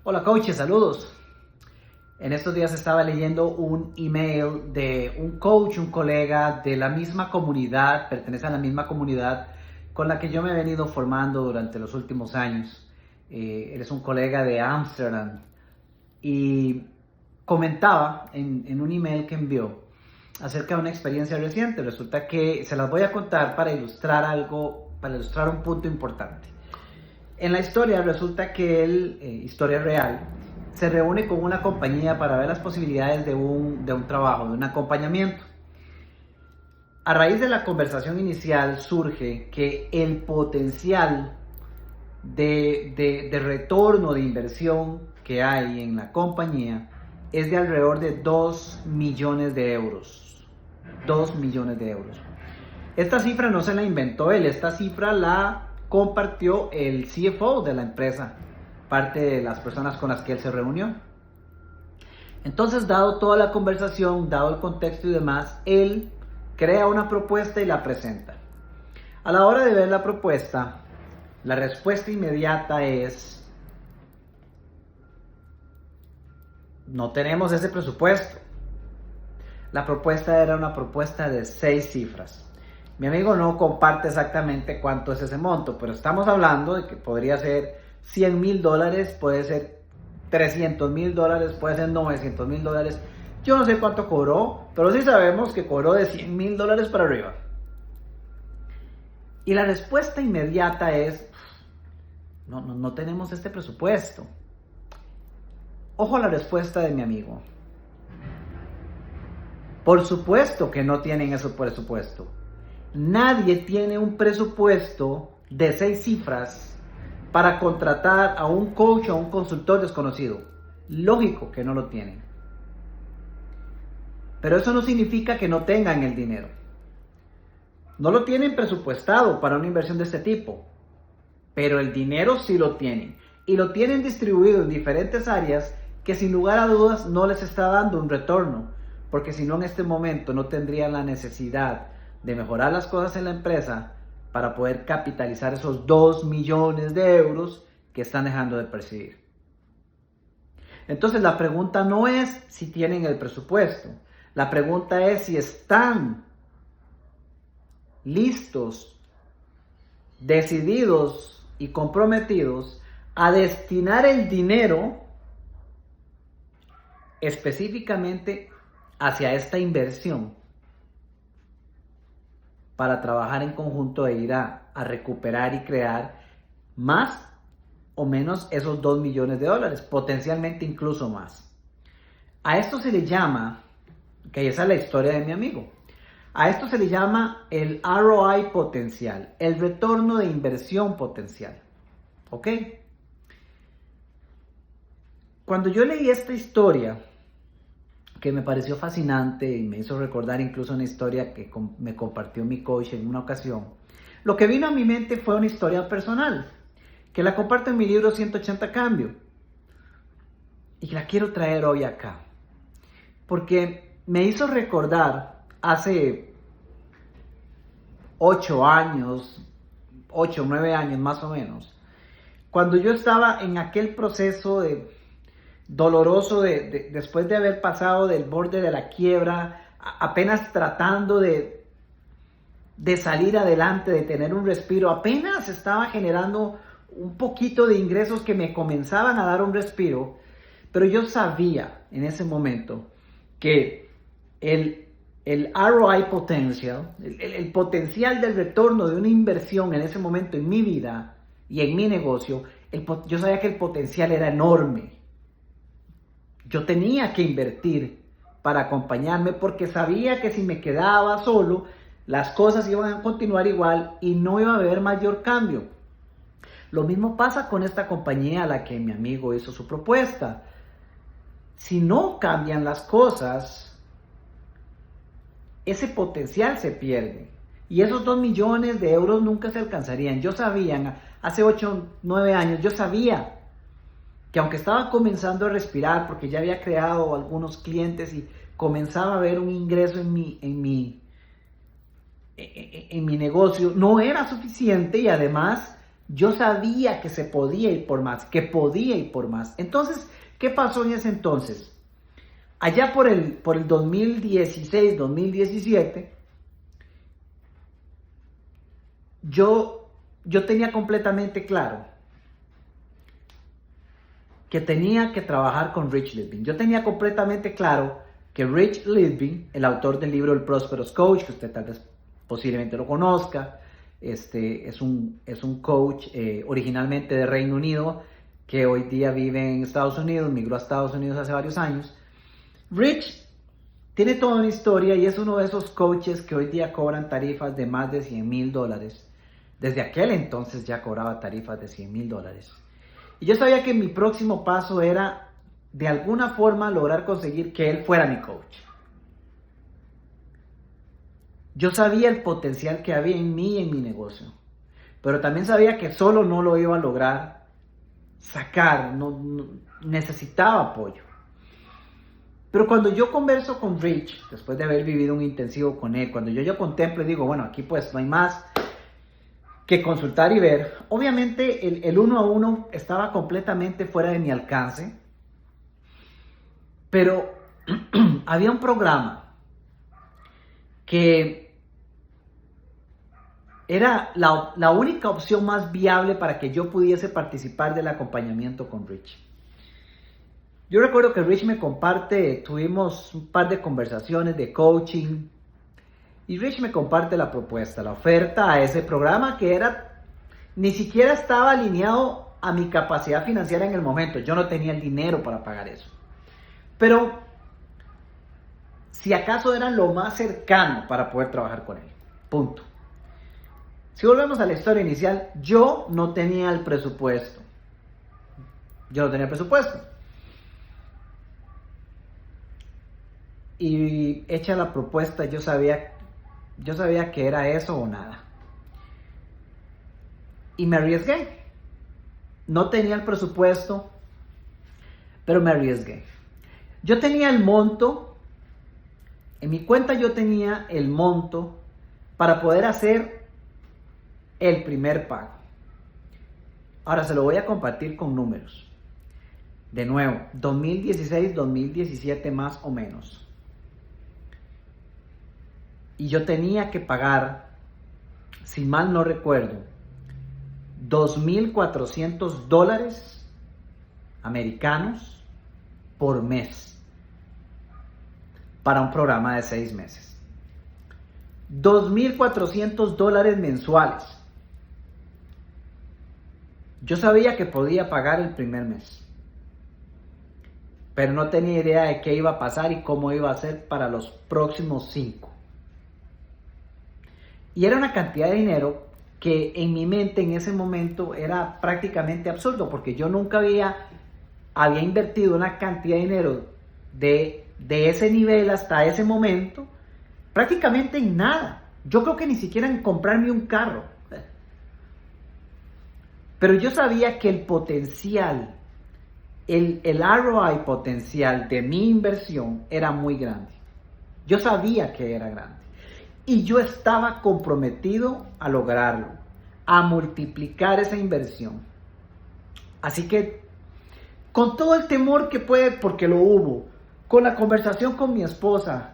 Hola coaches, saludos. En estos días estaba leyendo un email de un coach, un colega de la misma comunidad, pertenece a la misma comunidad con la que yo me he venido formando durante los últimos años. Él es un colega de Ámsterdam y comentaba en un email que envió acerca de una experiencia reciente. Resulta que se las voy a contar para ilustrar algo, para ilustrar un punto importante. En la historia resulta que él, historia real, se reúne con una compañía para ver las posibilidades de un trabajo, de un acompañamiento. A raíz de la conversación inicial surge que el potencial de retorno de inversión que hay en la compañía es de alrededor de 2 millones de euros. 2 millones de euros. Esta cifra no se la inventó él, esta cifra la compartió el CFO de la empresa, parte de las personas con las que él se reunió. Entonces, dado toda la conversación, dado el contexto y demás, él crea una propuesta y la presenta. A la hora de ver la propuesta, la respuesta inmediata es: no tenemos ese presupuesto. La propuesta era una propuesta de 6 cifras. Mi amigo no comparte exactamente cuánto es ese monto, pero estamos hablando de que podría ser $100,000, puede ser $300,000, puede ser $900,000. Yo no sé cuánto cobró, pero sí sabemos que cobró de $100,000 para arriba. Y la respuesta inmediata es: no tenemos este presupuesto. Ojo a la respuesta de mi amigo. Por supuesto que no tienen ese presupuesto. Nadie tiene un presupuesto de 6 cifras para contratar a un coach o a un consultor desconocido. Lógico que no lo tienen. Pero eso no significa que no tengan el dinero. No lo tienen presupuestado para una inversión de este tipo. Pero el dinero sí lo tienen. Y lo tienen distribuido en diferentes áreas que sin lugar a dudas no les está dando un retorno. Porque si no, en este momento no tendrían la necesidad de mejorar las cosas en la empresa para poder capitalizar esos 2 millones de euros que están dejando de percibir. Entonces la pregunta no es si tienen el presupuesto. La pregunta es si están listos, decididos y comprometidos a destinar el dinero específicamente hacia esta inversión para trabajar en conjunto e ir a recuperar y crear más o menos esos 2 millones de dólares, potencialmente incluso más. A esto se le llama, que esa es la historia de mi amigo, a esto se le llama el ROI potencial, el retorno de inversión potencial. ¿Ok? Cuando yo leí esta historia, que me pareció fascinante y me hizo recordar incluso una historia que me compartió mi coach en una ocasión, lo que vino a mi mente fue una historia personal, que la comparto en mi libro 180 Cambios, y la quiero traer hoy acá, porque me hizo recordar hace 8 años, 8 o 9 años más o menos, cuando yo estaba en aquel proceso doloroso después de haber pasado del borde de la quiebra, apenas tratando de salir adelante, de tener un respiro, apenas estaba generando un poquito de ingresos que me comenzaban a dar un respiro, pero yo sabía en ese momento que el ROI potential, el potencial del retorno de una inversión en ese momento en mi vida y en mi negocio, yo sabía que el potencial era enorme. Yo tenía que invertir para acompañarme porque sabía que si me quedaba solo, las cosas iban a continuar igual y no iba a haber mayor cambio. Lo mismo pasa con esta compañía a la que mi amigo hizo su propuesta. Si no cambian las cosas, ese potencial se pierde. Y esos 2 millones de euros nunca se alcanzarían. Yo sabía, hace 8 o 9 años, yo sabía que aunque estaba comenzando a respirar porque ya había creado algunos clientes y comenzaba a ver un ingreso en mi negocio, no era suficiente y además Yo sabía que se podía ir por más, que podía ir por más. Entonces, ¿qué pasó en ese entonces? Allá por el 2016, 2017, yo tenía completamente claro que tenía que trabajar con Rich Litvin. Yo tenía completamente claro que Rich Litvin, el autor del libro El Prosperous Coach, que usted tal vez posiblemente lo conozca, es un coach originalmente de Reino Unido, que hoy día vive en Estados Unidos, migró a Estados Unidos hace varios años. Rich tiene toda una historia y es uno de esos coaches que hoy día cobran tarifas de más de $100,000. Desde aquel entonces ya cobraba tarifas de $100,000. Y yo sabía que mi próximo paso era, de alguna forma, lograr conseguir que él fuera mi coach. Yo sabía el potencial que había en mí y en mi negocio, pero también sabía que solo no lo iba a lograr sacar, necesitaba apoyo. Pero cuando yo converso con Rich, después de haber vivido un intensivo con él, cuando yo contemplo y digo, bueno, aquí pues no hay más que consultar y ver, obviamente el uno a uno estaba completamente fuera de mi alcance, pero había un programa que era la única opción más viable para que yo pudiese participar del acompañamiento con Rich. Yo recuerdo que Rich me comparte, tuvimos un par de conversaciones de coaching, y Rich me comparte la propuesta, la oferta a ese programa que ni siquiera estaba alineado a mi capacidad financiera en el momento. Yo no tenía el dinero para pagar eso. Pero si acaso era lo más cercano para poder trabajar con él. Punto. Si volvemos a la historia inicial, yo no tenía el presupuesto. Y hecha la propuesta, yo sabía que era eso o nada. Y me arriesgué. No tenía el presupuesto, pero me arriesgué. Yo tenía el monto, en mi cuenta yo tenía el monto para poder hacer el primer pago. Ahora se lo voy a compartir con números. De nuevo, 2016, 2017 más o menos. Y yo tenía que pagar, si mal no recuerdo, $2,400 americanos por mes para un programa de 6 meses. $2,400 mensuales. Yo sabía que podía pagar el primer mes, pero no tenía idea de qué iba a pasar y cómo iba a ser para los próximos 5. Y era una cantidad de dinero que en mi mente en ese momento era prácticamente absurdo, porque yo nunca había invertido una cantidad de dinero de ese nivel hasta ese momento, prácticamente en nada. Yo creo que ni siquiera en comprarme un carro. Pero yo sabía que el potencial, el ROI potencial de mi inversión era muy grande. Yo sabía que era grande. Y yo estaba comprometido a lograrlo, a multiplicar esa inversión. Así que, con todo el temor que puede, porque lo hubo, con la conversación con mi esposa,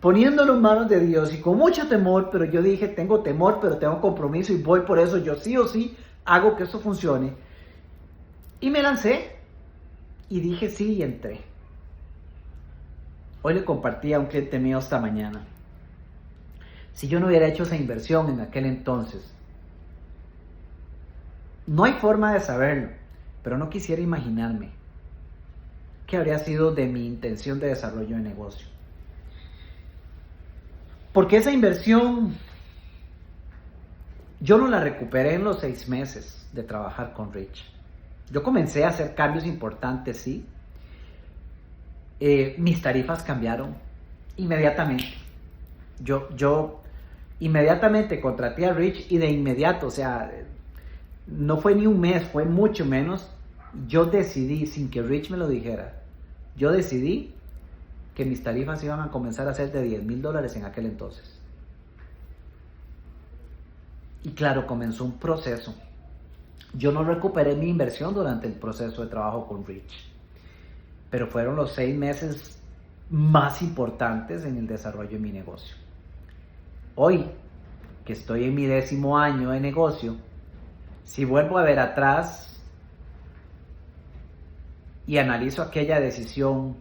poniéndolo en manos de Dios y con mucho temor, pero yo dije, tengo temor, pero tengo compromiso y voy por eso, yo sí o sí hago que esto funcione. Y me lancé y dije sí y entré. Hoy le compartí a un cliente mío esta mañana. Si yo no hubiera hecho esa inversión en aquel entonces, no hay forma de saberlo, pero no quisiera imaginarme qué habría sido de mi intención de desarrollo de negocio. Porque esa inversión yo no la recuperé en los 6 meses de trabajar con Rich. Yo comencé a hacer cambios importantes, sí. Mis tarifas cambiaron inmediatamente. Yo inmediatamente contraté a Rich y de inmediato, o sea, no fue ni un mes, fue mucho menos. Yo decidí, sin que Rich me lo dijera, yo decidí que mis tarifas iban a comenzar a ser de $10,000 en aquel entonces. Y claro, comenzó un proceso Yo no recuperé mi inversión durante el proceso de trabajo con Rich, pero fueron los 6 meses más importantes en el desarrollo de mi negocio. Hoy, que estoy en mi 10º año de negocio, si vuelvo a ver atrás y analizo aquella decisión,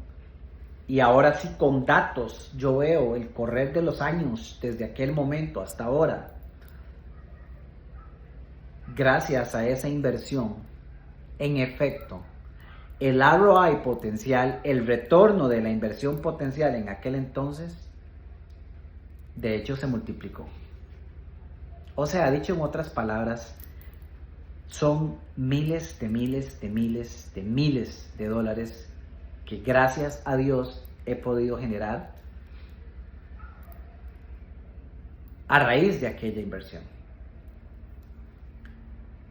y ahora sí con datos yo veo el correr de los años desde aquel momento hasta ahora, gracias a esa inversión, en efecto, el ROI potencial, el retorno de la inversión potencial en aquel entonces, de hecho se multiplicó. O sea, dicho en otras palabras, son miles de dólares que gracias a Dios he podido generar a raíz de aquella inversión.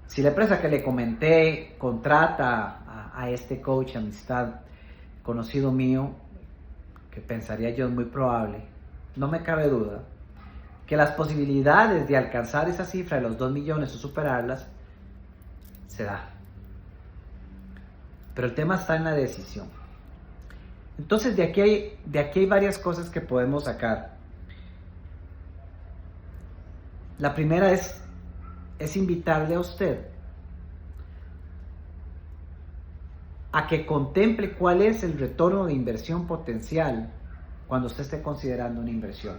Si la empresa que le comenté contrata a este coach amistad conocido mío, que pensaría yo es muy probable, no me cabe duda que las posibilidades de alcanzar esa cifra de los 2 millones o superarlas se da. Pero el tema está en la decisión. Entonces de aquí hay varias cosas que podemos sacar. La primera es invitarle a usted a que contemple cuál es el retorno de inversión potencial cuando usted esté considerando una inversión.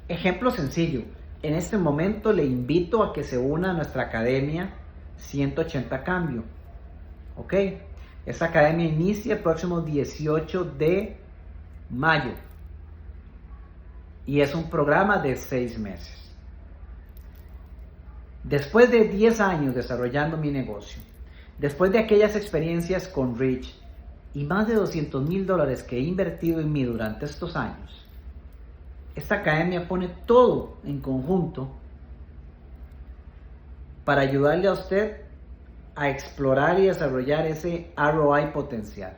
Ejemplo sencillo, en este momento le invito a que se una a nuestra academia 180 Cambio, ¿ok? Esta academia inicia el próximo 18 de mayo y es un programa de 6 meses. Después de 10 años desarrollando mi negocio, después de aquellas experiencias con Rich y más de $200,000 que he invertido en mí durante estos años, esta academia pone todo en conjunto para ayudarle a usted a explorar y desarrollar ese ROI potencial.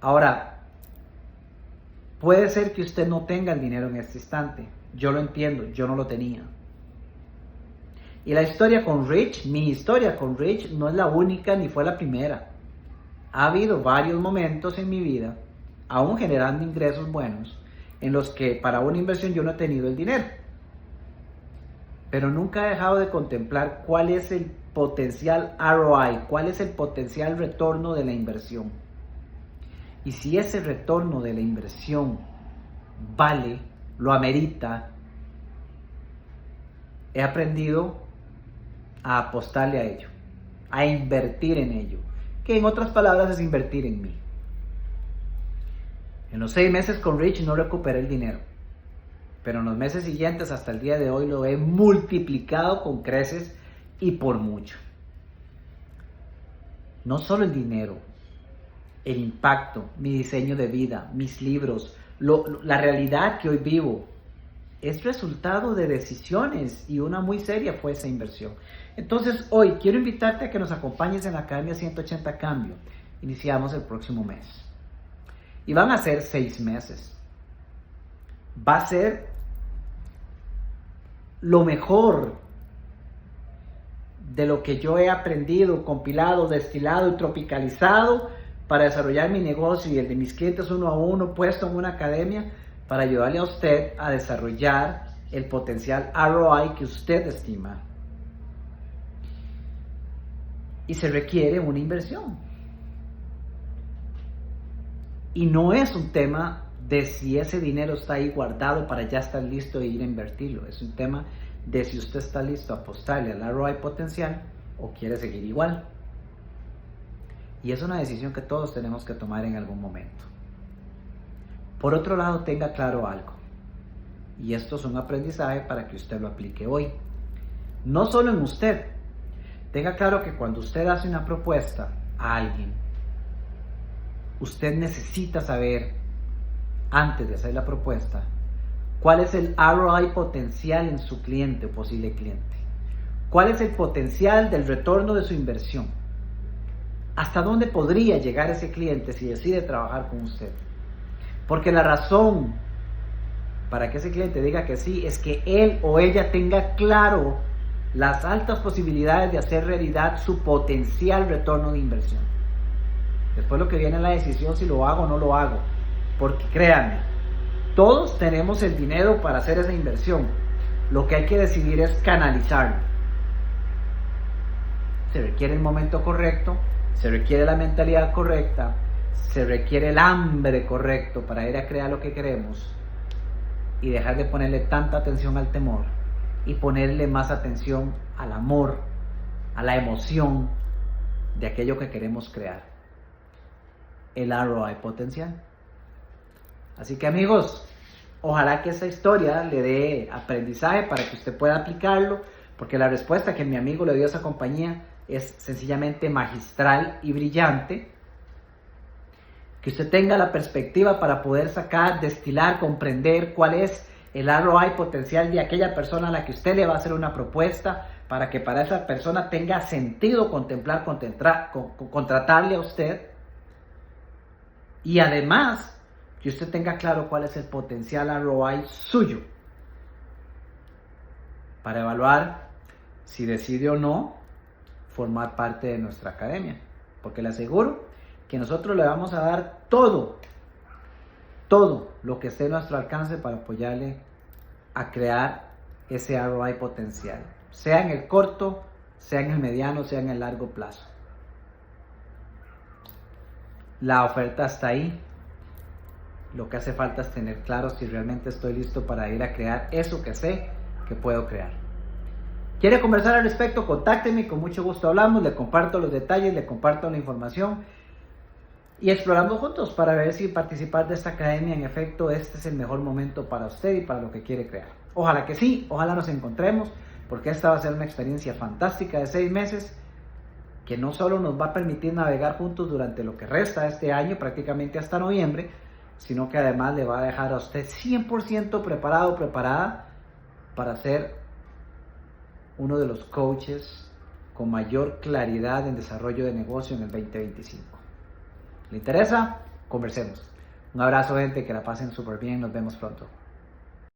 Ahora, puede ser que usted no tenga el dinero en este instante. Yo lo entiendo, yo no lo tenía. Y la historia con Rich, mi historia con Rich no es la única ni fue la primera. Ha habido varios momentos en mi vida, aún generando ingresos buenos, en los que para una inversión yo no he tenido el dinero. Pero nunca he dejado de contemplar cuál es el potencial ROI, cuál es el potencial retorno de la inversión. Y si ese retorno de la inversión vale, lo amerita, he aprendido a apostarle a ello, a invertir en ello, que en otras palabras es invertir en mí. En los 6 meses con Rich no recuperé el dinero, pero en los meses siguientes hasta el día de hoy lo he multiplicado con creces y por mucho. No solo el dinero, el impacto, mi diseño de vida, mis libros, la realidad que hoy vivo, es resultado de decisiones y una muy seria fue esa inversión. Entonces hoy quiero invitarte a que nos acompañes en la Academia 180 Cambio. Iniciamos el próximo mes. Y van a ser 6 meses. Va a ser lo mejor de lo que yo he aprendido, compilado, destilado y tropicalizado para desarrollar mi negocio y el de mis clientes uno a uno, puesto en una academia para ayudarle a usted a desarrollar el potencial ROI que usted estima. Y se requiere una inversión. Y no es un tema de si ese dinero está ahí guardado para ya estar listo de ir a invertirlo. Es un tema de si usted está listo a apostarle al ROI potencial o quiere seguir igual. Y es una decisión que todos tenemos que tomar en algún momento. Por otro lado, tenga claro algo. Y esto es un aprendizaje para que usted lo aplique hoy. No solo en usted. Tenga claro que cuando usted hace una propuesta a alguien, usted necesita saber, antes de hacer la propuesta, cuál es el ROI potencial en su cliente o posible cliente. ¿Cuál es el potencial del retorno de su inversión? ¿Hasta dónde podría llegar ese cliente si decide trabajar con usted? Porque la razón para que ese cliente diga que sí es que él o ella tenga claro las altas posibilidades de hacer realidad su potencial retorno de inversión. Después lo que viene es la decisión si lo hago o no lo hago, porque créanme, todos tenemos el dinero para hacer esa inversión, lo que hay que decidir es canalizarlo. Se requiere el momento correcto, se requiere la mentalidad correcta, se requiere el hambre correcto para ir a crear lo que queremos y dejar de ponerle tanta atención al temor y ponerle más atención al amor, a la emoción de aquello que queremos crear. El ROI potencial. Así que amigos, ojalá que esta historia le dé aprendizaje para que usted pueda aplicarlo, porque la respuesta que mi amigo le dio a esa compañía es sencillamente magistral y brillante. Que usted tenga la perspectiva para poder sacar, destilar, comprender cuál es el ROI potencial de aquella persona a la que usted le va a hacer una propuesta, para que para esa persona tenga sentido contratarle a usted. Y además, que usted tenga claro cuál es el potencial ROI suyo, para evaluar si decide o no formar parte de nuestra academia. Porque le aseguro que nosotros le vamos a dar todo lo que esté a nuestro alcance para apoyarle a crear ese ROI potencial, sea en el corto, sea en el mediano, sea en el largo plazo. La oferta está ahí. Lo que hace falta es tener claro si realmente estoy listo para ir a crear eso que sé que puedo crear. ¿Quiere conversar al respecto? Contácteme, con mucho gusto hablamos, le comparto los detalles, le comparto la información y exploramos juntos para ver si participar de esta academia, en efecto, este es el mejor momento para usted y para lo que quiere crear. Ojalá que sí, ojalá nos encontremos, porque esta va a ser una experiencia fantástica de 6 meses que no solo nos va a permitir navegar juntos durante lo que resta de este año, prácticamente hasta noviembre, sino que además le va a dejar a usted 100% preparado, preparada para ser uno de los coaches con mayor claridad en desarrollo de negocio en el 2025. ¿Le interesa? Conversemos. Un abrazo, gente, que la pasen súper bien, nos vemos pronto.